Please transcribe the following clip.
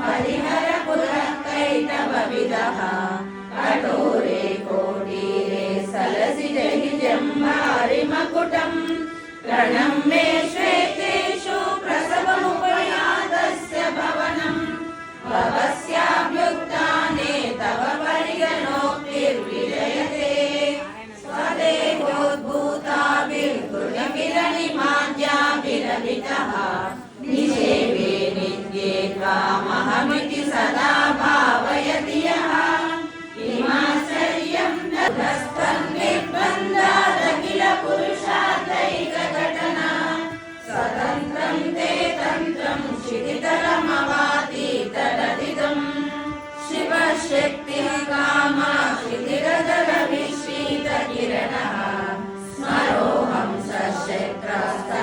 हरिहर पुरःकैटवविदः कठोरे कोटीरे सलसि जहि जम्भारिमकुटम् प्रणम्ये श्वेतेषु प्रसवमुपयातस्य भवनम् भवस्याभ्युत्थाने तव परिगणोक्तिर्विजयते स्वदेहोद्भूताभिर्गुणविरणिमाद्याभिरमितः निषेवे नित्ये त्वामहमिति सदा भावयति यः किमाश्चर्यं ततस्तन्निर्बन्धादखिल पुरुषार्थैकघटना स्वतन्त्रं ते तन्त्रं क्षितितलमवातीतरदिदम् शिवशक्तिः कामा क्षितिरजरविश्रीतकिरणः स्मरोऽहं सशक्तः